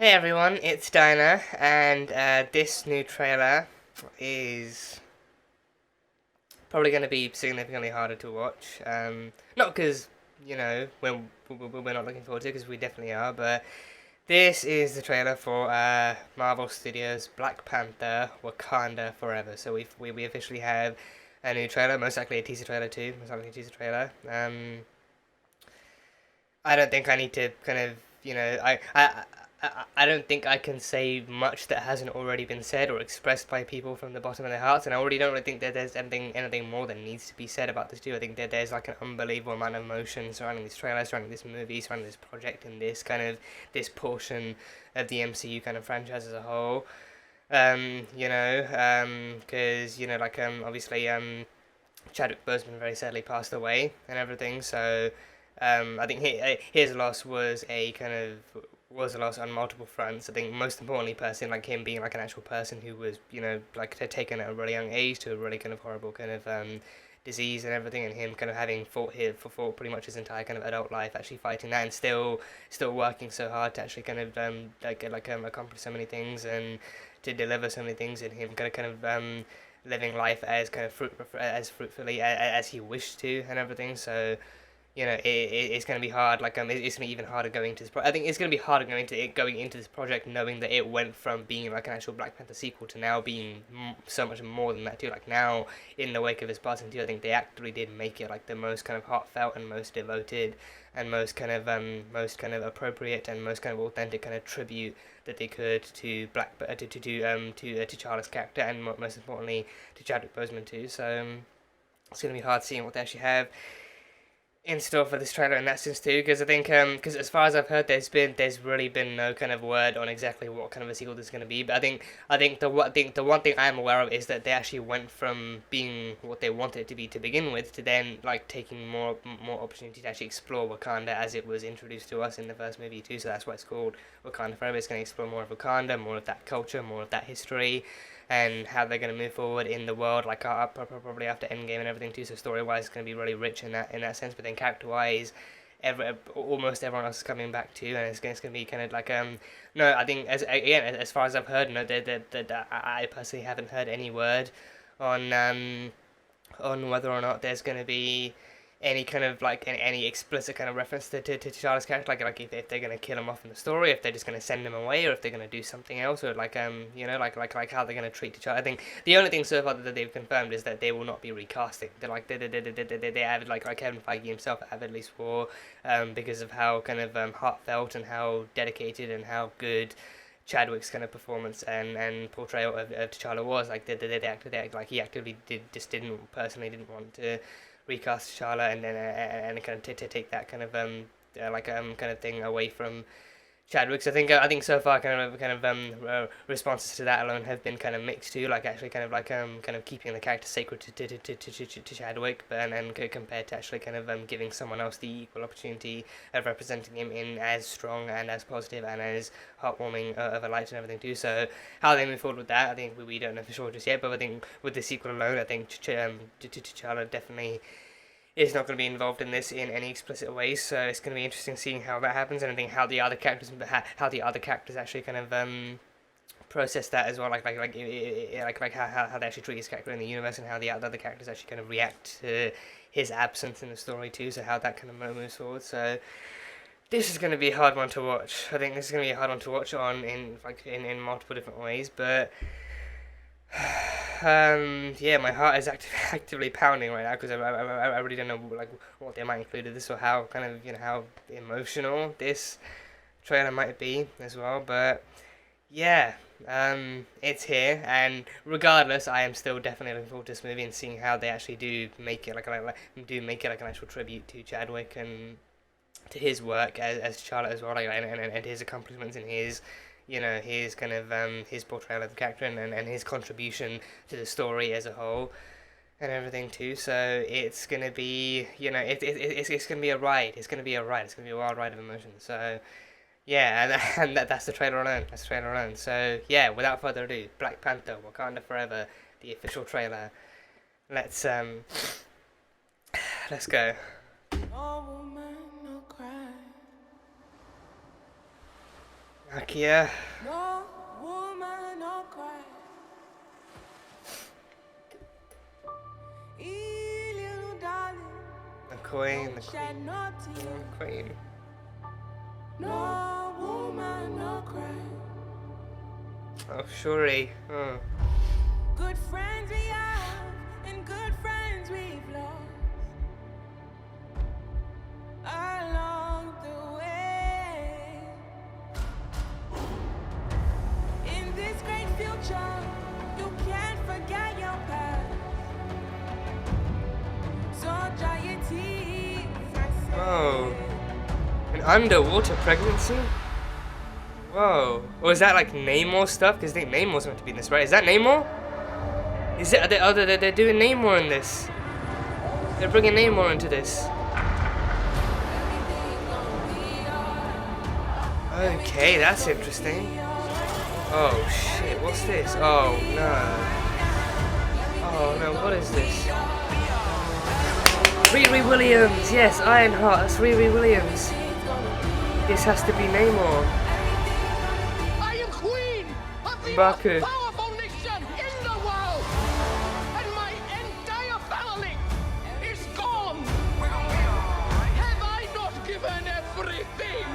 Hey everyone, it's Dinah, and this new trailer is probably going to be significantly harder to watch. Not because, we're not looking forward to it, because we definitely are, but this is the trailer for Marvel Studios' Black Panther Wakanda Forever. So we officially have a new trailer, most likely a teaser trailer too, most likely a teaser trailer. I don't think I need to kind of, I don't think I can say much that hasn't already been said or expressed by people from the bottom of their hearts, and I already don't really think that there's anything more that needs to be said about this too. I think that there's like an unbelievable amount of emotion surrounding this trailer, surrounding this movie, surrounding this project, and this portion of the MCU kind of franchise as a whole. Because obviously Chadwick Boseman very sadly passed away and everything, so. I think his loss was a loss on multiple fronts. I think most importantly, person like him being like an actual person who was taken at a really young age to a really kind of horrible kind of disease and everything, and him kind of having fought pretty much his entire kind of adult life actually fighting that and still working so hard to actually kind of accomplish so many things and to deliver so many things, and him living life as kind of as fruitfully as he wished to and everything. So it's going to be hard. It's going to be even harder going into this. I think it's going to be harder going into this project, knowing that it went from being like an actual Black Panther sequel to now being so much more than that too. Like now, in the wake of his passing too, I think they actually did make it like the most kind of heartfelt and most devoted and most kind of appropriate and most kind of authentic kind of tribute that they could to T'Challa's character, and most importantly to Chadwick Boseman too. So it's going to be hard seeing what they actually have in store for this trailer in that sense too, because I think because as far as I've heard, there's really been no kind of word on exactly what kind of a sequel this is going to be. But I think the one thing I am aware of is that they actually went from being what they wanted it to be to begin with to then like taking more opportunity to actually explore Wakanda as it was introduced to us in the first movie too. So that's why it's called Wakanda Forever. It's going to explore more of Wakanda, more of that culture, more of that history, and how they're going to move forward in the world, like probably after Endgame and everything too. So story wise, it's going to be really rich in that sense. But then character wise, almost everyone else is coming back too, and it's going to be kind of like no, I think as far as I've heard, no, that I personally haven't heard any word on whether or not there's going to be any kind of like any explicit kind of reference to T'Challa's character, like if they're gonna kill him off in the story, if they're just gonna send him away, or if they're gonna do something else, or like how they're gonna treat T'Challa. I think the only thing so far that they've confirmed is that they will not be recasting. They have like Kevin Feige himself avidly swore, because of how kind of heartfelt and how dedicated and how good Chadwick's kind of performance and portrayal of T'Challa was. Like like he actively didn't want to recast T'Challa and then and kind of to take that kind of kind of thing away from Chadwick. So I think so far responses to that alone have been kind of mixed too. Like actually kind of keeping the character sacred to Chadwick, but and compared to actually kind of giving someone else the equal opportunity of representing him in as strong and as positive and as heartwarming of a light and everything too. So how they move forward with that, I think we don't know for sure just yet. But I think with the sequel alone, I think T'Challa definitely is not going to be involved in this in any explicit way, so it's going to be interesting seeing how that happens, and I think how the other characters actually kind of process that as well, like how they actually treat his character in the universe, and how the other characters actually kind of react to his absence in the story too. So how that kind of moves forward. So this is going to be a hard one to watch. I think this is going to be a hard one to watch in multiple different ways, but yeah, my heart is actively pounding right now because I really don't know like what they might include in this, or how kind of how emotional this trailer might be as well. But yeah, it's here, and regardless, I am still definitely looking forward to this movie and seeing how they actually do make it like an actual tribute to Chadwick and to his work as Charlotte as well, and his accomplishments and his kind of his portrayal of the character, and his contribution to the story as a whole and everything too. So it's gonna be it's gonna be a ride. It's gonna be a ride. It's gonna be a wild ride of emotions. So yeah, that's the trailer alone. That's the trailer alone. So yeah, without further ado, Black Panther: Wakanda Forever, the official trailer. Let's let's go. Heck yeah. No woman, no cry. Little darling, The queen, the don't shed queen, no tear. the queen. No woman, no cry. Oh, Shuri. Oh. Good friends we have, and good friends we've lost along the way. In this great future, you can't forget your past. So dry your tears and say, Whoa. An underwater pregnancy? Whoa. Or is that like Namor stuff? Because I think Namor's meant to be in this, right? Is that Namor? Is it? They're doing Namor in this. They're bringing Namor into this. Okay, that's interesting. Oh shit, what's this? Oh no. Oh no, what is this? Riri Williams! Yes, Ironheart, that's Riri Williams. This has to be Namor. I am queen of the Mbaku. most powerful nation in the world, and my entire family is gone. Have I not given everything?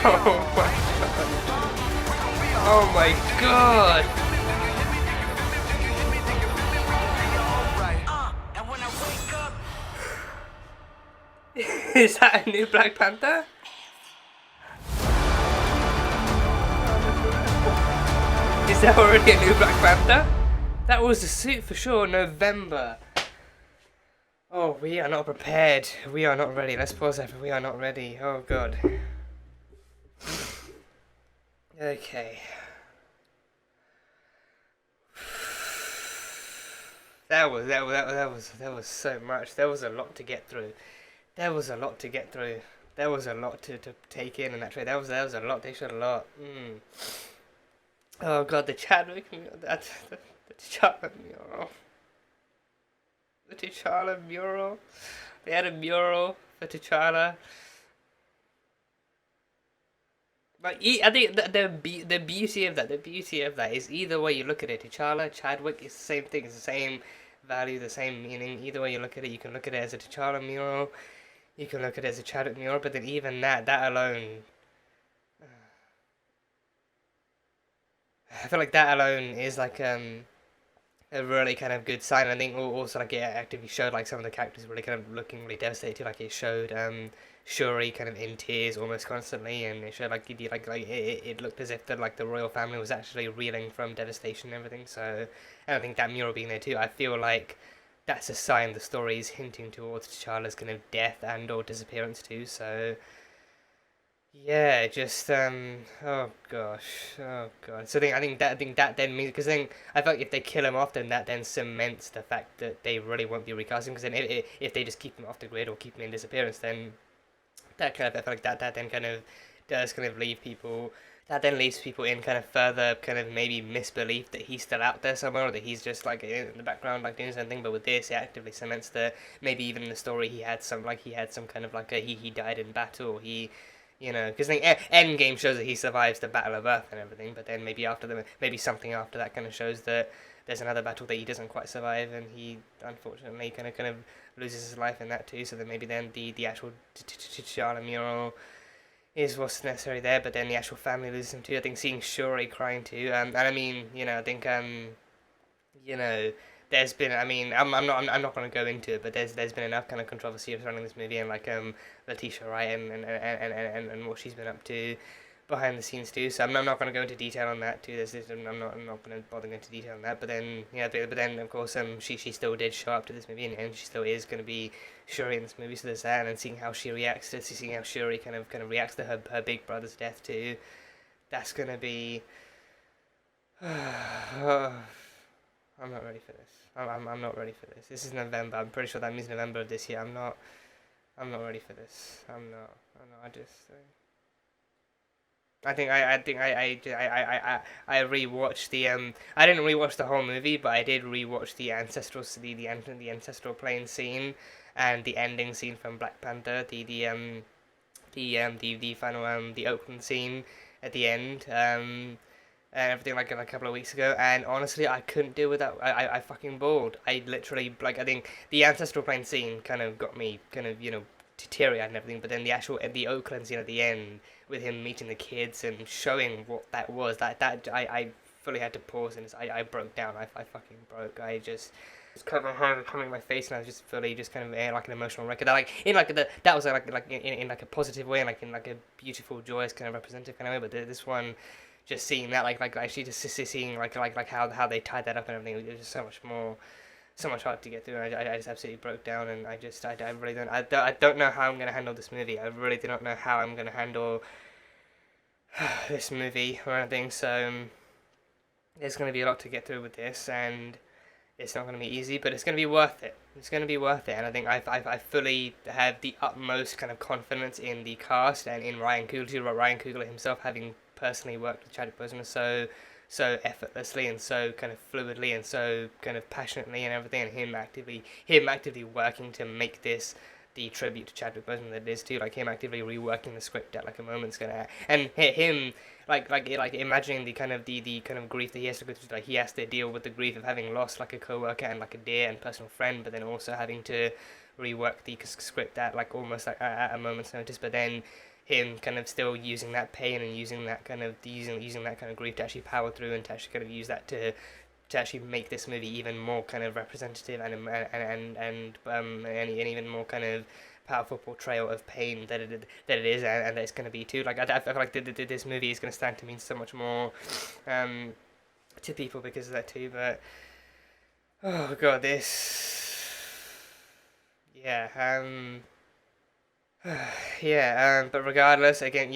Oh my god. Oh my god. Is that a new Black Panther? Is there already a new Black Panther? That was the suit for sure, November. Oh, we are not prepared. We are not ready. Let's pause that. We are not ready. Oh god. Okay. That was so much. There was a lot to get through. There was a lot to get through. There was a lot to take in that trade. There was a lot. They showed a lot. Oh god, the Chadwick, the T'Challa mural. The T'Challa mural. They had a mural for T'Challa. Like, I think the beauty of that is either way you look at it, T'Challa, Chadwick, it's the same thing. It's the same value, the same meaning. Either way you look at it, you can look at it as a T'Challa mural, you can look at it as a Chadwick mural. But then even that alone, I feel like that alone is like a really kind of good sign. I think also like it actively showed like some of the characters really kind of looking really devastated. Like it showed Shuri kind of in tears almost constantly, and it showed like it looked as if the royal family was actually reeling from devastation and everything. So and I think that mural being there too, I feel like that's a sign the story is hinting towards T'Challa's kind of death and or disappearance too. So yeah, just oh gosh, oh god. So I think that then means, because then I felt like if they kill him off, then that then cements the fact that they really won't be recasting. Because then if they just keep him off the grid or keep him in disappearance, then that kind of, I feel like that then kind of does kind of leave people. That then leaves people in kind of further kind of maybe misbelief that he's still out there somewhere, or that he's just like in the background like doing something. But with this, it actively cements that maybe even in the story he had some kind of like he died in battle. He, you know, because the Endgame shows that he survives the Battle of Earth and everything, but then maybe maybe something after that kind of shows that there's another battle that he doesn't quite survive, and he unfortunately kind of loses his life in that too. So then maybe then the actual T'Challa mural is what's necessary there, but then the actual family loses him too. I think seeing Shuri crying too, and I mean, you know, I think you know, there's been, I mean, I'm not going to go into it, but there's been enough kind of controversy surrounding this movie, and like Letitia Wright and what she's been up to behind the scenes too. So I'm not going to go into detail on that too. I'm not going to bother going into detail on that. But then but then of course she still did show up to this movie, and she still is going to be Shuri in this movie. So there's that, and then seeing how she reacts to seeing how Shuri kind of reacts to her big brother's death too. That's going to be. I'm not ready for this. I'm not ready for this. This is November. I'm pretty sure that means November of this year. I'm not ready for this. I'm not. I just. I rewatched the I didn't rewatch the whole movie, but I did rewatch the the ancestral plane scene and the ending scene from Black Panther, the final the Oakland scene at the end, and everything like a couple of weeks ago, and honestly I couldn't deal with that. I fucking bawled. I literally, like, I think the ancestral plane scene kind of got me kind of, teary eyed and everything, but then the Oakland scene at the end with him meeting the kids and showing what that was, that I fully had to pause, and I broke down. I fucking broke. I just coming my face, and I was just fully just kind of like an emotional record. Like in like that was in like a positive way, and like in like a beautiful, joyous kind of representative kind of way. But this one, just seeing that, like actually just seeing like how they tied that up and everything, it was just so much hard to get through. And I just absolutely broke down, and I really don't know how I'm gonna handle this movie. I really do not know how I'm gonna handle this movie or anything. So there's gonna be a lot to get through with this, and it's not gonna be easy, but it's gonna be worth it. It's gonna be worth it, and I think I fully have the utmost kind of confidence in the cast and in Ryan Coogler. Ryan Coogler himself, having personally worked with Chadwick Boseman so effortlessly and so kind of fluidly and so kind of passionately and everything, and him actively working to make this the tribute to Chadwick Boseman that it is too, like him actively reworking the script at like a moment's gonna, and him like imagining the kind of grief that he has to go through. Like he has to deal with the grief of having lost like a coworker and like a dear and personal friend, but then also having to rework the script at like almost like at a moment's notice, but then him kind of still using that pain and using that kind of grief to actually power through and to actually kind of use that to actually make this movie even more kind of representative and even more kind of powerful portrayal of pain that it is, and that it's going to be too. Like I feel like this movie is going to stand to mean so much more to people because of that too. But oh god, but regardless, again,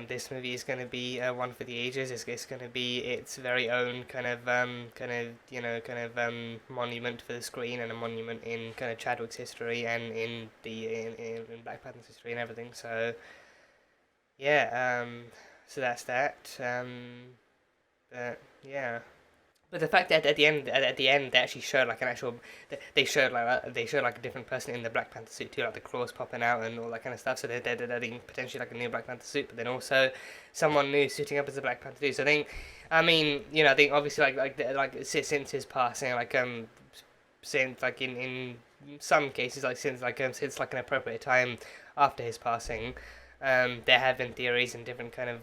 this movie is going to be one for the ages. It's going to be its very own kind of monument for the screen, and a monument in kind of Chadwick's history and in Black Panther's history and everything. So so that's that. But yeah. But the fact that at the end they actually showed like an actual, they showed like a different person in the Black Panther suit too, like the claws popping out and all that kind of stuff. So they're potentially like a new Black Panther suit, but then also someone new suiting up as a Black Panther too. So I think obviously since his passing, since like in some cases since an appropriate time after his passing, there have been theories and different kind of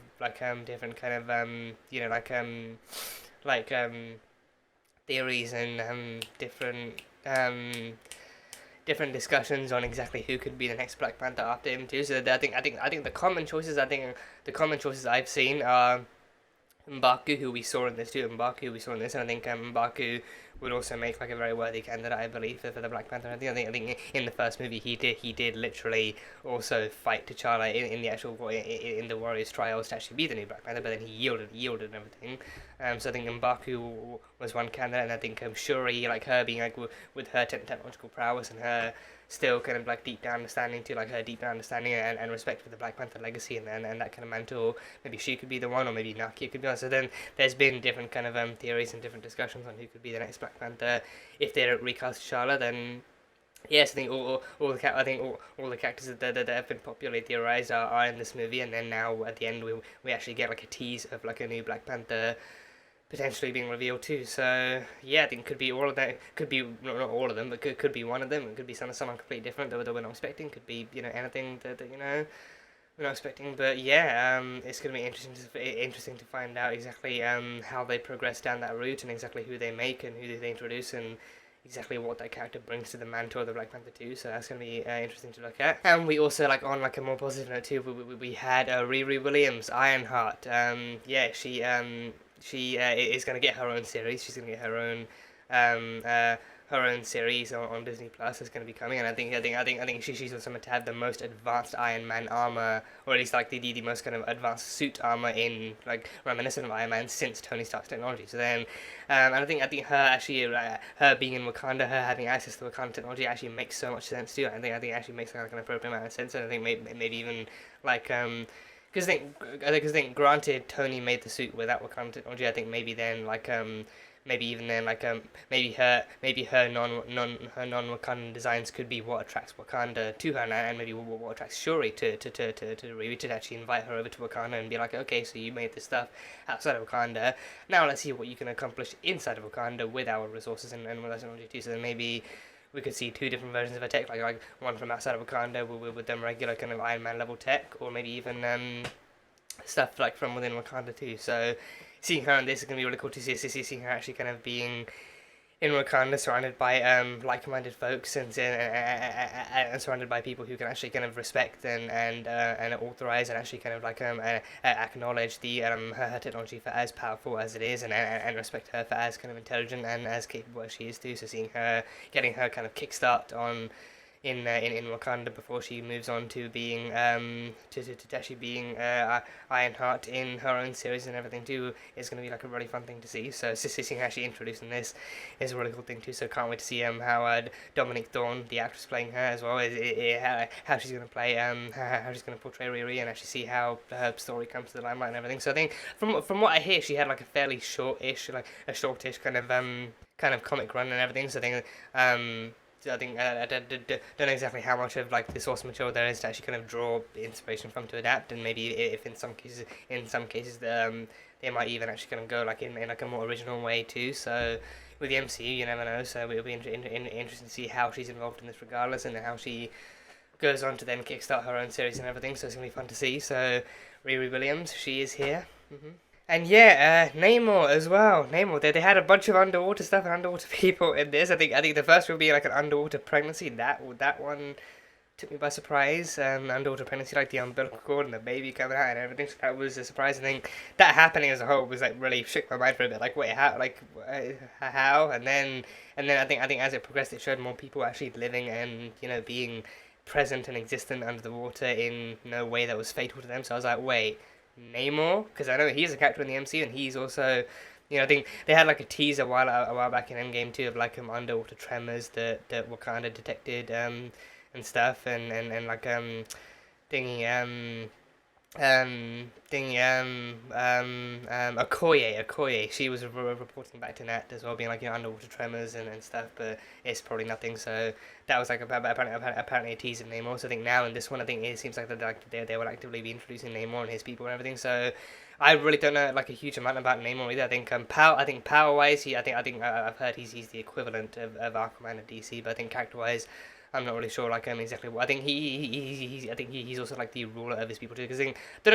theories and different discussions on exactly who could be the next Black Panther after him too. So I think the common choices I've seen are M'Baku, who we saw in this too. And I think M'Baku would also make like a very worthy candidate, I believe, for the Black Panther. I think in the first movie he did literally also fight T'Challa in the actual in the Warriors trials to actually be the new Black Panther, but then he yielded and everything. So I think M'Baku was one candidate, and I think Shuri, like her being like with her technological prowess and her still kind of like deep down understanding and respect for the Black Panther legacy and that kind of mantle, maybe she could be the one, or maybe Nakia could be one. So then there's been different kind of theories and different discussions on who could be the next Black Panther. If they don't recast T'Challa, then yes, I think all the characters that have been popularly theorized are in this movie, and then now at the end we actually get like a tease of like a new Black Panther potentially being revealed too. So yeah, I think it could be all of that. Could be not all of them, but could be one of them. It could be someone completely different that we're not expecting. Could be anything that we're not expecting. But yeah, it's gonna be interesting to find out exactly how they progress down that route, and exactly who they make and who they introduce, and exactly what that character brings to the mantle of the Black Panther 2. So that's going to be interesting to look at. And we also, like, on like a more positive note too, we had Riri Williams, Ironheart. She is going to get her own series. She's going to get her own series on Disney Plus. Is going to be coming, and I think she's also meant to have the most advanced Iron Man armor, or at least like the most kind of advanced suit armor in like reminiscent of Iron Man since Tony Stark's technology. So then, and I think her actually her being in Wakanda, her having access to Wakanda technology actually makes so much sense too. I think it actually makes like an appropriate amount of sense, and I think maybe even like I think granted Tony made the suit without Wakanda technology. I think maybe then maybe even then maybe her non Wakandan designs could be what attracts Wakanda to her, and maybe what attracts Shuri to Riri, to actually invite her over to Wakanda and be like, okay, so you made this stuff outside of Wakanda, now let's see what you can accomplish inside of Wakanda with our resources and with our technology too. So then maybe we could see two different versions of her tech, like one from outside of Wakanda with them regular kind of Iron Man level tech, or maybe even stuff like from within Wakanda too. So seeing her in this is going to be really cool to seeing her actually kind of being in Wakanda, surrounded by like-minded folks and surrounded by people who can actually kind of respect and authorize and actually kind of acknowledge the her technology for as powerful as it is, and respect her for as kind of intelligent and as capable as she is too. So seeing her getting her kind of kickstart on in Wakanda before she moves on to being to actually being Ironheart in her own series and everything too is going to be like a really fun thing to see. So seeing her actually introduced in this is a really cool thing too. So can't wait to see how Dominique Thorne, the actress playing her as well, how she's going to play how she's going to portray Riri, and actually see how her story comes to the limelight and everything. So I think from what I hear, she had like a fairly shortish kind of comic run and everything. So I think I don't know exactly how much of like the source material there is to actually kind of draw inspiration from to adapt, and maybe if in some cases they might even actually kind of go like in like a more original way too. So with the MCU, you never know. So it'll be interesting to see how she's involved in this regardless, and how she goes on to then kickstart her own series and everything. So it's gonna be fun to see. So Riri Williams, she is here. And yeah, Namor as well. Namor, they had a bunch of underwater stuff and underwater people in this. I think the first will be like an underwater pregnancy. That one took me by surprise. Underwater pregnancy, like the umbilical cord and the baby coming out and everything. So that was a surprising thing. That happening as a whole was like really shook my mind for a bit. Like, wait, how? And then I think as it progressed, it showed more people actually living and being present and existent under the water in no way that was fatal to them. So I was like, wait, Namor, because I know he's a character in the MCU, and he's also, I think they had like a teaser a while back in Endgame too of like underwater tremors that Wakanda detected and stuff, and like Okoye, she was reporting back to Nat as well, being like underwater tremors and stuff, but it's probably nothing. So that was like apparently a teaser of Namor. So I think now in this one, I think it seems like they will actively be introducing Namor and his people and everything. So I really don't know like a huge amount about Namor either. I think power wise, I've heard he's the equivalent of Aquaman of DC, but I think character wise, I'm not really sure exactly what. I think he's also like the ruler of his people too. Because don't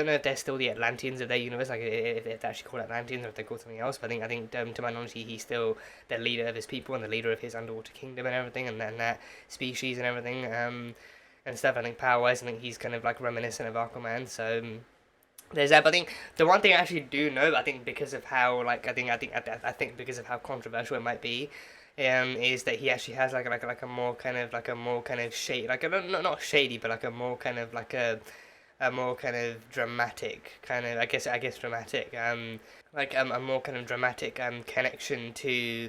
know if they're still the Atlanteans of their universe, like if they're actually called Atlanteans or if they're called something else. But I think to my knowledge, he's still the leader of his people and the leader of his underwater kingdom and everything, and that species and everything and stuff. I think power wise, I think he's kind of like reminiscent of Aquaman. So there's that. But I think the one thing I actually do know, I think because of how I think because of how controversial it might be, is that he actually has like a more kind of shady, not shady, but like a more kind of a more kind of dramatic kind of I guess dramatic a more kind of dramatic connection to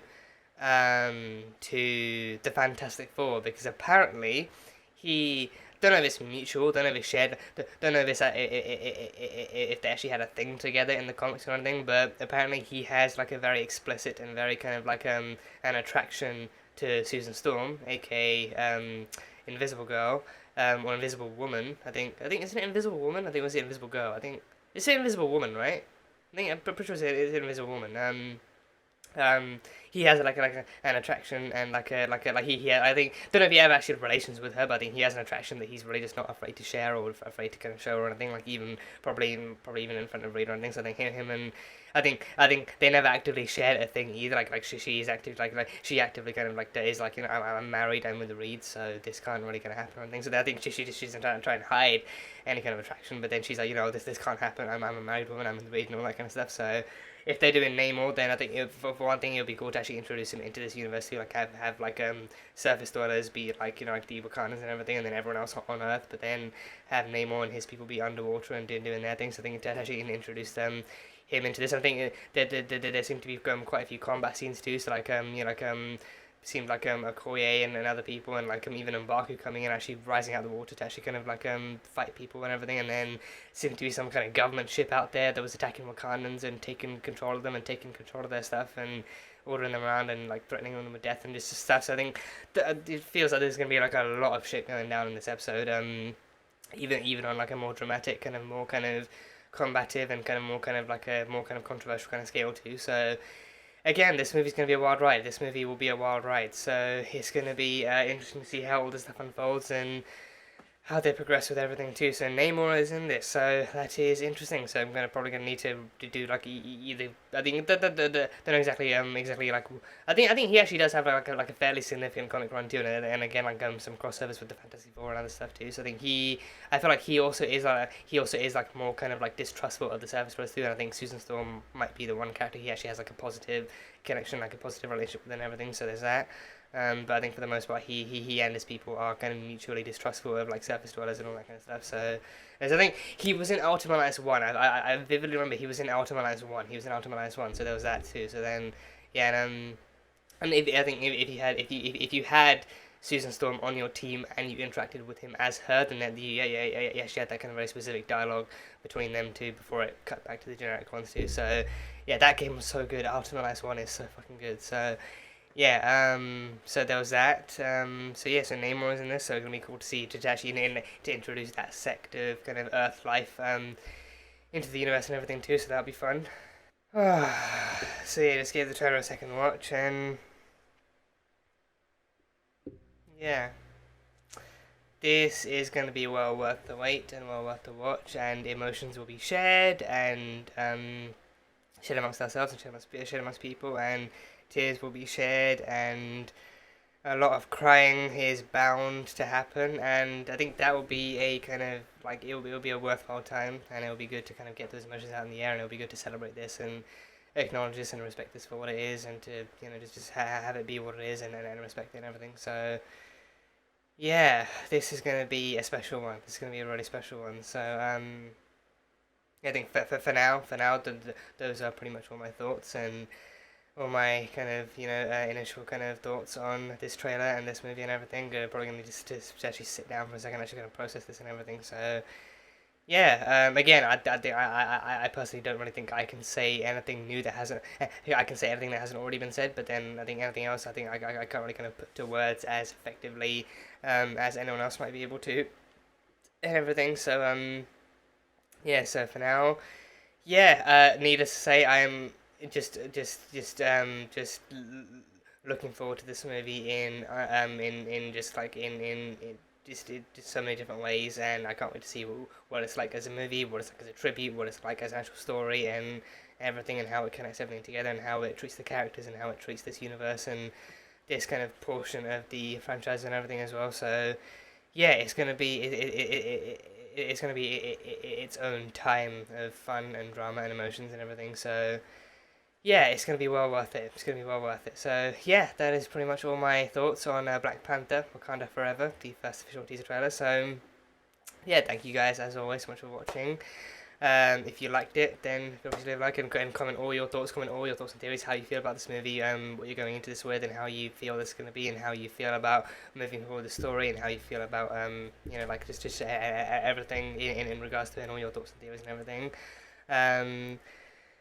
the Fantastic Four, because apparently he, don't know if it's mutual, don't know if it's shared, don't know if it's if they actually had a thing together in the comics or anything, but apparently he has like a very explicit and very kind of like an attraction to Susan Storm, aka Invisible Girl, or Invisible Woman. I think isn't it Invisible Woman? I think it was the Invisible Girl. I think it's Invisible Woman, right? I'm pretty sure it's Invisible Woman. He has an attraction and he I think, don't know if he ever actually had relations with her, but I think he has an attraction that he's really just not afraid to share or afraid to kind of show or anything, like probably even in front of Reader and things. So I think him and I think they never actively shared a thing either. Like she's active she actively kind of is like, I'm married, I'm with the Reeds, so this can't really gonna happen and things. So I think she's trying to hide any kind of attraction, but then she's like, this can't happen. I'm a married woman, I'm with the Reed and all that kind of stuff. So if they're doing Namor, then I think for one thing, it would be cool to actually introduce him into this universe too, like have surface dwellers be like the Wakandans and everything, and then everyone else on Earth, but then have Namor and his people be underwater and doing their things. So I think to actually introduce him into this. I think there seem to be quite a few combat scenes too. So seemed like Okoye and other people, and like even M'Baku coming in, actually rising out of the water to actually kind of like fight people and everything, and then seemed to be some kind of government ship out there that was attacking Wakandans and taking control of them and taking control of their stuff and ordering them around and like threatening them with death and just stuff. So I think it feels like there's gonna be like a lot of shit going down in this episode. Even on like a more dramatic, kind of more kind of combative and kind of more kind of like a more kind of controversial kind of scale too. So again, this movie's going to be a wild ride. This movie will be a wild ride. So it's going to be interesting to see how all this stuff unfolds and how they progress with everything too. So Namor is in this, so that is interesting. So I'm probably gonna need to do like either. I think don't know exactly like. I think he actually does have like a fairly significant comic run too, and again like some crossovers with the Fantasy Four and other stuff too. So I think I feel like he also is like more kind of like distrustful of the Surface Bros too. And I think Susan Storm might be the one character he actually has like a positive connection, like a positive relationship with and everything. So there's that. But I think for the most part, he and his people are kind of mutually distrustful of like surface dwellers and all that kind of stuff. So, as I think he was in Ultimate Alliance 1. I vividly remember he was in Ultimate Alliance 1. He was in Ultimate Alliance 1. So there was that too. So then, yeah, and if you had Susan Storm on your team and you interacted with him as her, then she had that kind of very specific dialogue between them two before it cut back to the generic ones too. So yeah, that game was so good. Ultimate Alliance 1 is so fucking good. So. Yeah, so there was that. So Namor is in this, so it's gonna be cool to see to actually to introduce that sect of kind of Earth life into the universe and everything too. So that'll be fun. So yeah, just gave the trailer a second watch, and yeah, this is gonna be well worth the wait and well worth the watch, and emotions will be shared and shared amongst ourselves and shared amongst people, and tears will be shared, and a lot of crying is bound to happen, and I think that will be a kind of like it'll be a worthwhile time, and it'll be good to kind of get those emotions out in the air, and it'll be good to celebrate this and acknowledge this and respect this for what it is, and to just have it be what it is, and respect it and everything. So yeah, this is gonna be a special one. This is gonna be a really special one. So I think for now, those are pretty much all my thoughts and all my kind of initial kind of thoughts on this trailer and this movie and everything. Probably gonna need to actually sit down for a second, actually gonna process this and everything. So yeah, again, I personally don't really think I can say anything new that hasn't. I can say anything that hasn't already been said, but then I think anything else, I think I can't really kind of put to words as effectively as anyone else might be able to and everything. So yeah. So for now, yeah. Needless to say, I am just looking forward to this movie in just so many different ways, and I can't wait to see what it's like as a movie, what it's like as a tribute, what it's like as an actual story, and everything, and how it connects everything together, and how it treats the characters, and how it treats this universe, and this kind of portion of the franchise and everything as well. So yeah, it's gonna be it's gonna be its own time of fun and drama and emotions and everything. So yeah, it's going to be well worth it. It's going to be well worth it. So yeah, that is pretty much all my thoughts on Black Panther Wakanda Forever, the first official teaser trailer. So yeah, thank you guys as always so much for watching. If you liked it, then feel free to leave a like and comment all your thoughts, and theories, how you feel about this movie, what you're going into this with, and how you feel this is going to be, and how you feel about moving forward the story, and how you feel about just everything in regards to it, and all your thoughts and theories and everything.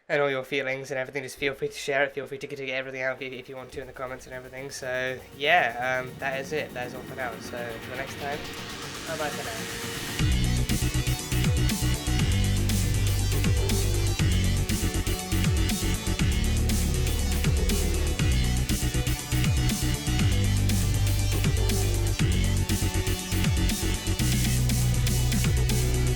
And all your feelings and everything, just feel free to share it, feel free to get everything out if you want to in the comments and everything. So yeah, that is it, that is all for now. So until next time, bye bye for now.